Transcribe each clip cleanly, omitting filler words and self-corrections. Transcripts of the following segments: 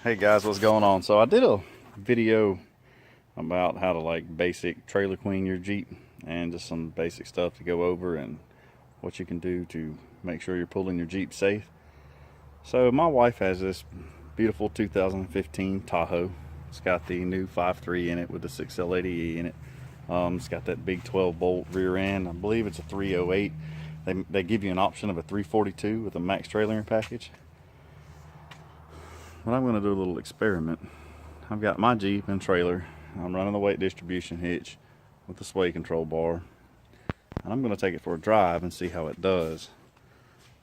Hey guys, what's going on? So I did a video about how to like basic trailer clean your Jeep and just some basic stuff to go over and what you can do to make sure you're pulling your Jeep safe. So my wife has this beautiful 2015 Tahoe. It's got the new 5.3 in it with the 6L80E in it. It's got that big 12 bolt rear end. I believe it's a 308. They give you an option of a 342 with a max trailering package. But I'm going to do a little experiment. I've got my Jeep and trailer. I'm running the weight distribution hitch with the sway control bar. And I'm going to take it for a drive and see how it does.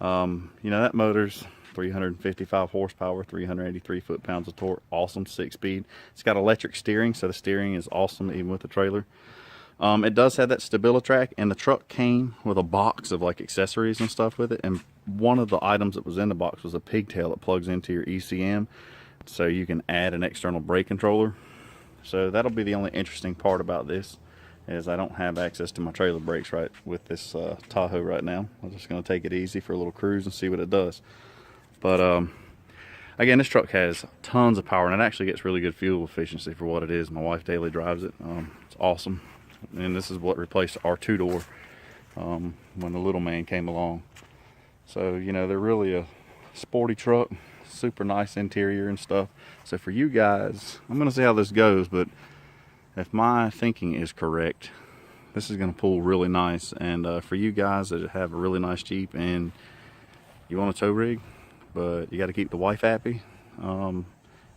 You know, that motor's 355 horsepower, 383 foot-pounds of torque, awesome 6-speed. It's got electric steering, so the steering is awesome even with the trailer. It does have that StabiliTrak, and the truck came with a box of like accessories and stuff with it, and one of the items that was in the box was a pigtail that plugs into your ECM, so you can add an external brake controller. So that'll be the only interesting part about this, is I don't have access to my trailer brakes right with this Tahoe right now. I'm just going to take it easy for a little cruise and see what it does. But again, this truck has tons of power, and it actually gets really good fuel efficiency for what it is. My wife daily drives it. It's awesome. And this is what replaced our two-door when the little man came along. So, you know, they're really a sporty truck, super nice interior and stuff. So for you guys, I'm going to see how this goes, but if my thinking is correct, this is going to pull really nice. And for you guys that have a really nice Jeep and you want a tow rig, but you got to keep the wife happy, and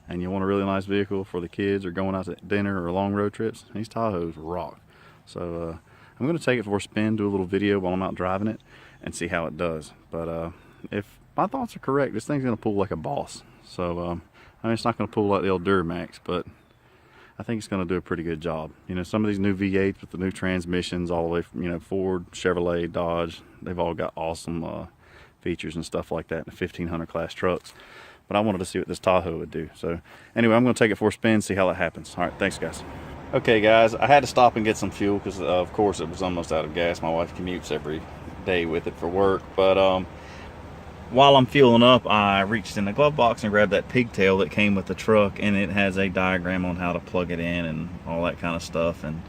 you want a really nice vehicle for the kids or going out to dinner or long road trips, these Tahoes rock. So I'm going to take it for a spin, do a little video while I'm out driving it, and see how it does. But if my thoughts are correct, this thing's going to pull like a boss. So I mean, it's not going to pull like the old Duramax, but I think it's going to do a pretty good job. You know, some of these new V8s with the new transmissions, all the way from, you know, Ford, Chevrolet, Dodge, they've all got awesome features and stuff like that in the 1500 class trucks. But I wanted to see what this Tahoe would do. So anyway, I'm going to take it for a spin, see how it happens. All right, thanks guys. Okay guys, I had to stop and get some fuel because of course it was almost out of gas. My wife commutes every day with it for work. But while I'm fueling up, I reached in the glove box and grabbed that pigtail that came with the truck, and it has a diagram on how to plug it in and all that kind of stuff, and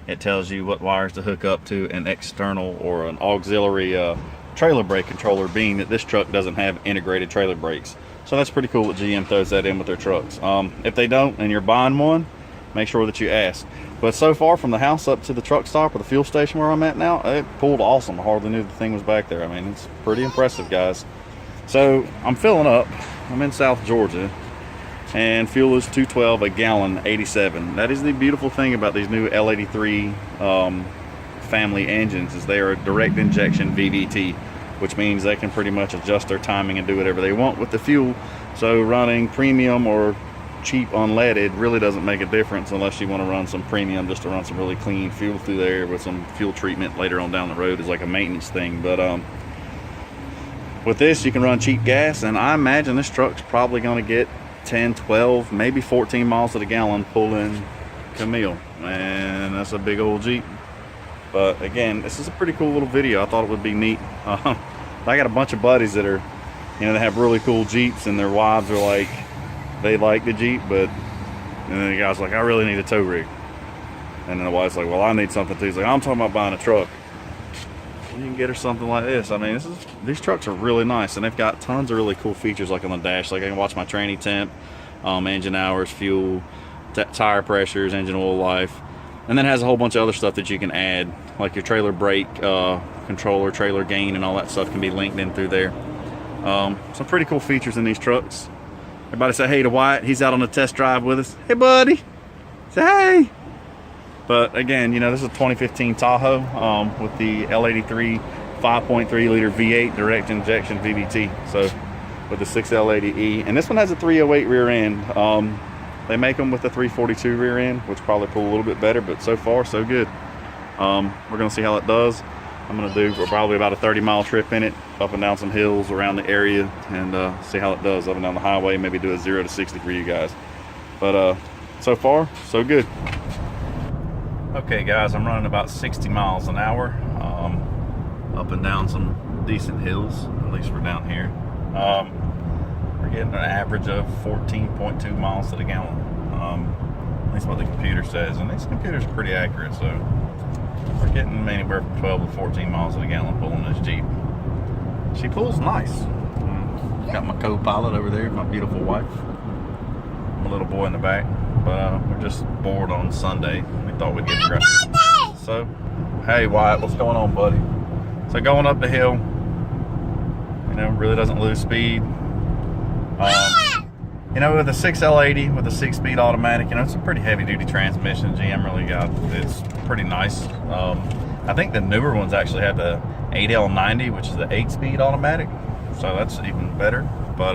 it tells you what wires to hook up to an external or an auxiliary trailer brake controller, being that this truck doesn't have integrated trailer brakes. So that's pretty cool that GM throws that in with their trucks. If they don't and you're buying one, make sure that you ask. But so far, from the house up to the truck stop or the fuel station where I'm at now, it pulled awesome. I hardly knew the thing was back there. I mean, it's pretty impressive, guys. So I'm filling up. I'm in South Georgia, and fuel is $2.12 a gallon, 87. That is the beautiful thing about these new L83 family engines, is they are a direct injection VVT, which means they can pretty much adjust their timing and do whatever they want with the fuel. So running premium or cheap unleaded really doesn't make a difference, unless you want to run some premium just to run some really clean fuel through there with some fuel treatment later on down the road as like a maintenance thing. But with this, you can run cheap gas, and I imagine this truck's probably going to get 10, 12, maybe 14 miles to the gallon pulling Camille, and that's a big old Jeep. But again, this is a pretty cool little video. I thought it would be neat. I got a bunch of buddies that are, you know, they have really cool Jeeps, and their wives are like, they like the Jeep, but, and then the guy's like, I really need a tow rig. And then the wife's like, well, I need something too. He's like, I'm talking about buying a truck. Well, you can get her something like this. I mean, these trucks are really nice, and they've got tons of really cool features like on the dash. Like I can watch my tranny temp, engine hours, fuel, tire pressures, engine oil life. And then it has a whole bunch of other stuff that you can add, like your trailer brake controller, trailer gain, and all that stuff can be linked in through there. Some pretty cool features in these trucks. Everybody say hey to Wyatt. He's out on a test drive with us. Hey, buddy. Say hey. But again, you know, this is a 2015 Tahoe with the L83 5.3 liter V8 direct injection VVT. So with the 6L80E, and this one has a 308 rear end. They make them with the 342 rear end, which probably pull a little bit better, but so far so good. We're gonna see how it does. I'm gonna do probably about a 30-mile trip in it, up and down some hills around the area, and see how it does up and down the highway. Maybe do a 0 to 60 for you guys. But so far so good. Okay guys, I'm running about 60 miles an hour up and down some decent hills, at least for down here. We're getting an average of 14.2 miles to the gallon. At least what the computer says, and these computers are pretty accurate, so we're getting anywhere from 12 to 14 miles to the gallon pulling this Jeep. She pulls nice. Got my co-pilot over there, my beautiful wife, my little boy in the back. But we're just bored on Sunday. We thought we'd get grab. So, hey Wyatt, what's going on, buddy? So going up the hill, you know, really doesn't lose speed. You know, with a 6L80 with a 6-speed automatic, you know, it's a pretty heavy-duty transmission. GM really got, it's pretty nice. I think the newer ones actually have the 8L90, which is the 8-speed automatic, so that's even better. But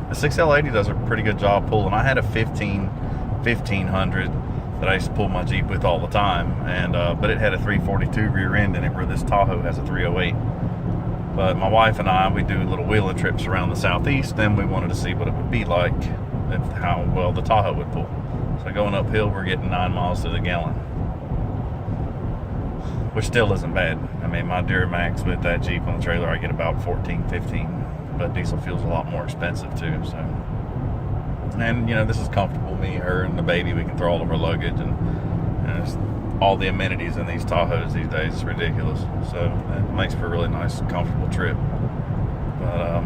the 6L80 does a pretty good job pulling. I had a 1500 that I used to pull my Jeep with all the time, and but it had a 342 rear end in it, where this Tahoe has a 308. But my wife and I, we do little wheeling trips around the southeast, and we wanted to see what it would be like, if, how well the Tahoe would pull. So going uphill, we're getting 9 miles to the gallon, which still isn't bad. I mean, my Duramax with that Jeep on the trailer, I get about 14, 15, but diesel fuel's a lot more expensive too, so. And, you know, this is comfortable. Me, her, and the baby, we can throw all of our luggage, and all the amenities in these Tahoes these days is ridiculous. So it makes for a really nice, comfortable trip. But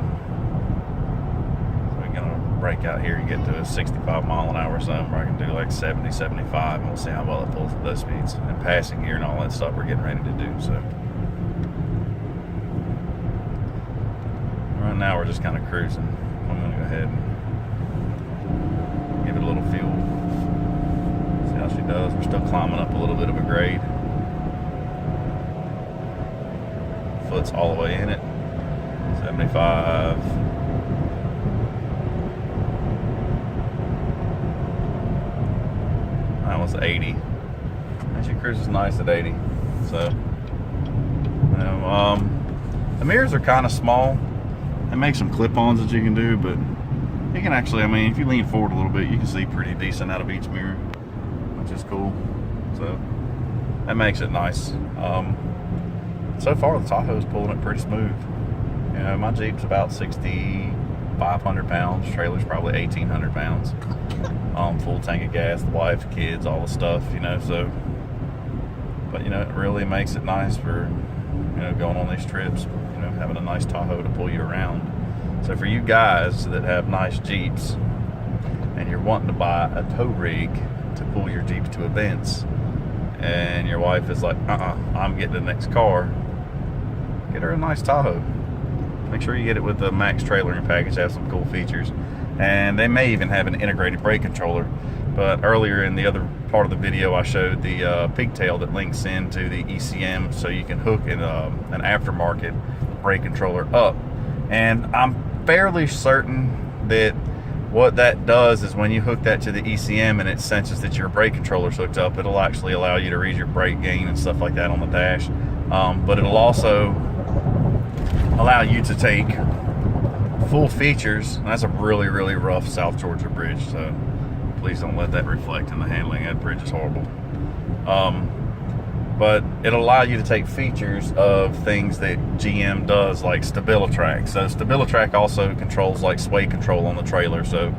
we're gonna break out here and get to a 65 mile an hour zone where I can do like 70, 75, and we'll see how well it pulls at those speeds. And passing gear and all that stuff we're getting ready to do. So right now we're just kind of cruising. I'm gonna go ahead and give it a little fuel. See how she does. We're still climbing up a little bit of a grade. Foot's all the way in it. 75. That was 80. And she cruises nice at 80. So, you know, the mirrors are kind of small. They make some clip-ons that you can do, but you can actually, I mean, if you lean forward a little bit, you can see pretty decent out of each mirror, which is cool. So that makes it nice. So far, the Tahoe's pulling it pretty smooth. You know, my Jeep's about 6,500 pounds. Trailer's probably 1,800 pounds. Full tank of gas, the wife, the kids, all the stuff, you know, so. But, you know, it really makes it nice for, you know, going on these trips, you know, having a nice Tahoe to pull you around. So for you guys that have nice Jeeps and you're wanting to buy a tow rig to pull your Jeeps to events, and your wife is like, I'm getting the next car, get her a nice Tahoe. Make sure you get it with the Max trailering package. Have some cool features, and they may even have an integrated brake controller. But earlier in the other part of the video, I showed the pigtail that links into the ECM, so you can hook an aftermarket brake controller up. And I'm fairly certain that what that does is when you hook that to the ECM and it senses that your brake controller's hooked up, it'll actually allow you to read your brake gain and stuff like that on the dash. But it'll also allow you to take full features. And that's a really, really rough South Georgia bridge, so please don't let that reflect in the handling. That bridge is horrible. But it'll allow you to take features of things that GM does, like StabiliTrak. So StabiliTrak also controls like sway control on the trailer. So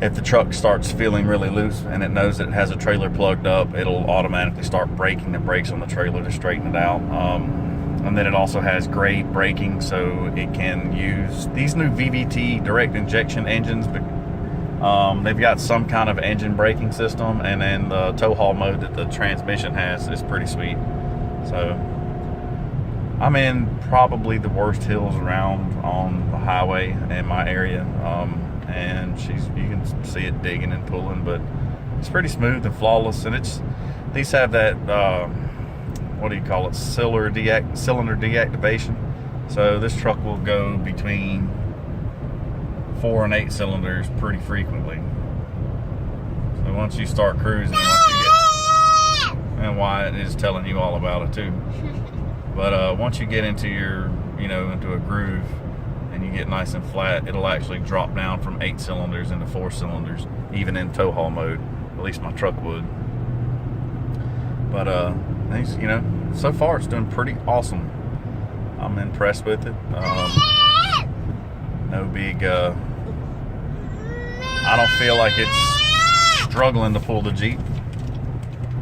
if the truck starts feeling really loose and it knows that it has a trailer plugged up, it'll automatically start braking the brakes on the trailer to straighten it out. And then it also has grade braking, so it can use these new VVT direct injection engines. They've got some kind of engine braking system, and then the tow haul mode that the transmission has is pretty sweet. So I'm in probably the worst hills around on the highway in my area, and you can see it digging and pulling, but it's pretty smooth and flawless. And these have that what do you call it, cylinder deactivation. So this truck will go between 4 and 8 cylinders pretty frequently. So once you start cruising, and Wyatt is telling you all about it too. But once you get into into a groove and you get nice and flat, it'll actually drop down from 8 cylinders into 4 cylinders, even in tow haul mode. At least my truck would. But so far it's doing pretty awesome. I'm impressed with it. No big I don't feel like it's struggling to pull the Jeep.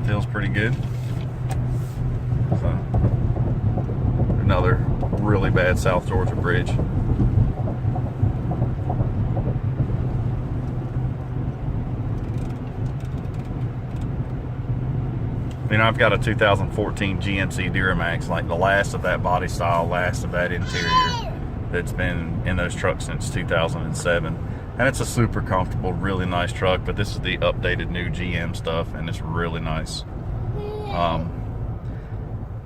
Feels pretty good. So, another really bad South Georgia bridge. You know, I've got a 2014 GMC Duramax, like the last of that body style, last of that interior, that's been in those trucks since 2007. And it's a super comfortable, really nice truck, but this is the updated new GM stuff, and it's really nice. All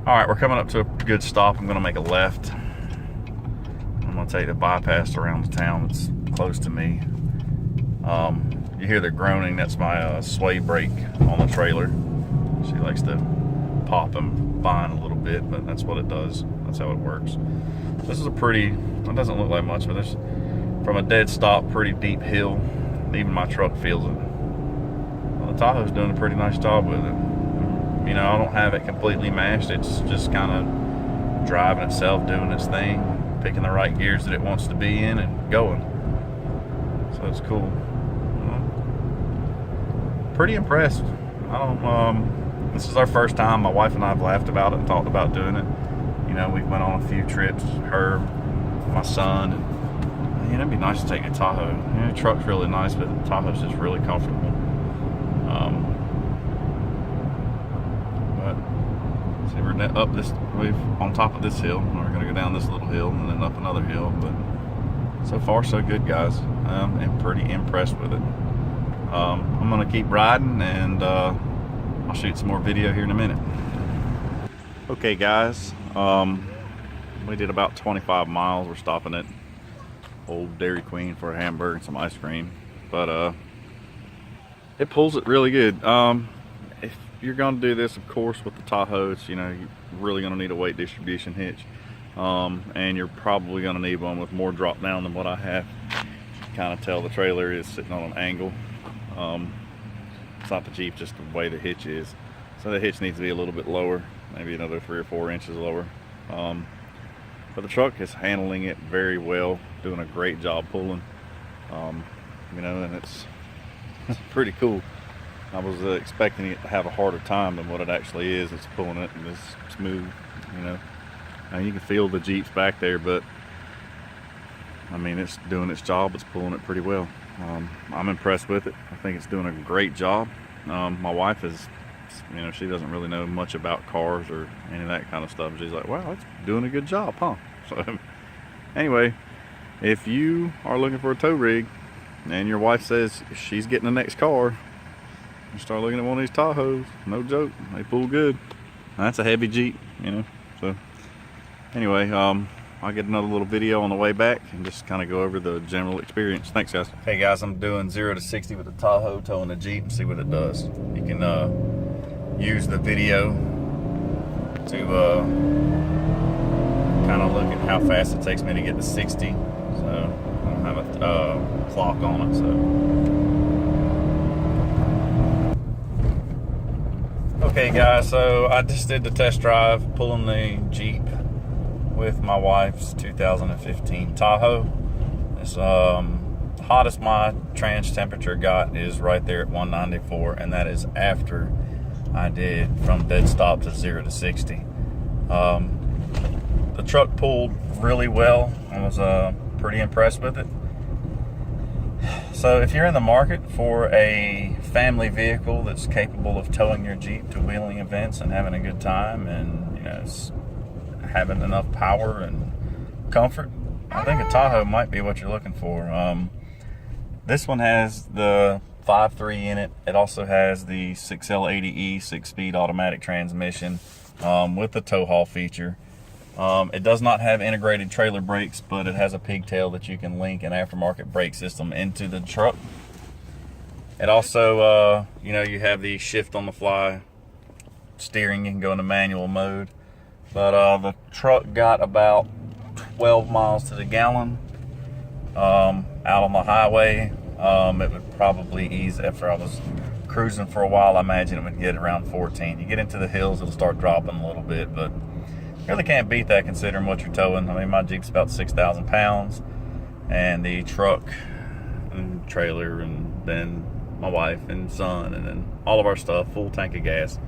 right, we're coming up to a good stop. I'm gonna make a left. I'm gonna take the bypass around the town that's close to me. You hear the groaning, that's my sway brake on the trailer. She likes to pop and bind a little bit, but that's what it does. That's how it works. This is a pretty, it doesn't look like much, but this, from a dead stop, pretty deep hill. Even my truck feels it. Well, the Tahoe's doing a pretty nice job with it. You know, I don't have it completely mashed. It's just kind of driving itself, doing its thing, picking the right gears that it wants to be in and going. So it's cool. Pretty impressed. This is our first time. My wife and I have laughed about it and talked about doing it. You know, we went on a few trips, her, my son, and you know, it'd be nice to take a Tahoe. You know, the truck's really nice, but the Tahoe's just really comfortable. But see, we're up this, we've on top of this hill. We're gonna go down this little hill and then up another hill. But so far, so good, guys. I'm pretty impressed with it. I'm gonna keep riding, and I'll shoot some more video here in a minute. Okay, guys, we did about 25 miles. We're stopping at old Dairy Queen for a hamburger and some ice cream, but it pulls it really good. If you're gonna do this, of course, with the Tahoe, it's, you know, you're really gonna need a weight distribution hitch, and you're probably gonna need one with more drop down than what I have. You can kind of tell the trailer is sitting on an angle. It's not the Jeep, just the way the hitch is. So the hitch needs to be a little bit lower, maybe another 3 or 4 inches lower. But the truck is handling it very well, doing a great job pulling. You know, and it's pretty cool. I was expecting it to have a harder time than what it actually is. It's pulling it and it's smooth, you know. And you can feel the Jeep's back there, but I mean, it's doing its job. It's pulling it pretty well. I'm impressed with it. I think it's doing a great job. My wife is, you know, she doesn't really know much about cars or any of that kind of stuff. She's like, wow, it's doing a good job, huh? So anyway, if you are looking for a tow rig and your wife says she's getting the next car, you start looking at one of these Tahoes. No joke, they pull good. Now, that's a heavy Jeep, you know. So anyway, I'll get another little video on the way back and just kind of go over the general experience. Thanks, guys. Hey guys, I'm doing 0 to 60 with the Tahoe, towing the Jeep, and see what it does. You can use the video to kind of look at how fast it takes me to get to 60. So I don't have a clock on it. So okay, guys. So I just did the test drive, pulling the Jeep with my wife's 2015 Tahoe. It's the hottest my trans temperature got is right there at 194, and that is after I did from dead stop to 0 to 60. The truck pulled really well. I was pretty impressed with it. So if you're in the market for a family vehicle that's capable of towing your Jeep to wheeling events and having a good time, and you know, having enough power and comfort, I think a Tahoe might be what you're looking for. This one has the 5.3 in it. It also has the 6L80E 6-speed automatic transmission with the tow haul feature. It does not have integrated trailer brakes, but it has a pigtail that you can link an aftermarket brake system into the truck. It also, you know, you have the shift on the fly steering. You can go into manual mode. But the truck got about 12 miles to the gallon out on the highway. It would probably ease after I was cruising for a while. I imagine it would get around 14. You get into the hills, it'll start dropping a little bit, but really can't beat that considering what you're towing. I mean, my Jeep's about 6,000 pounds, and the truck and trailer, and then my wife and son, and then all of our stuff, full tank of gas.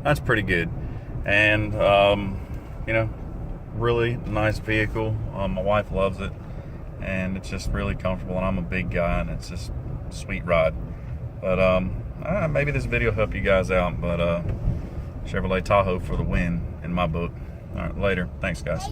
That's pretty good. And you know, really nice vehicle. My wife loves it, and it's just really comfortable, and I'm a big guy, and it's just a sweet ride. But maybe this video will help you guys out. But Chevrolet Tahoe for the win in my book. All right, later. Thanks, guys.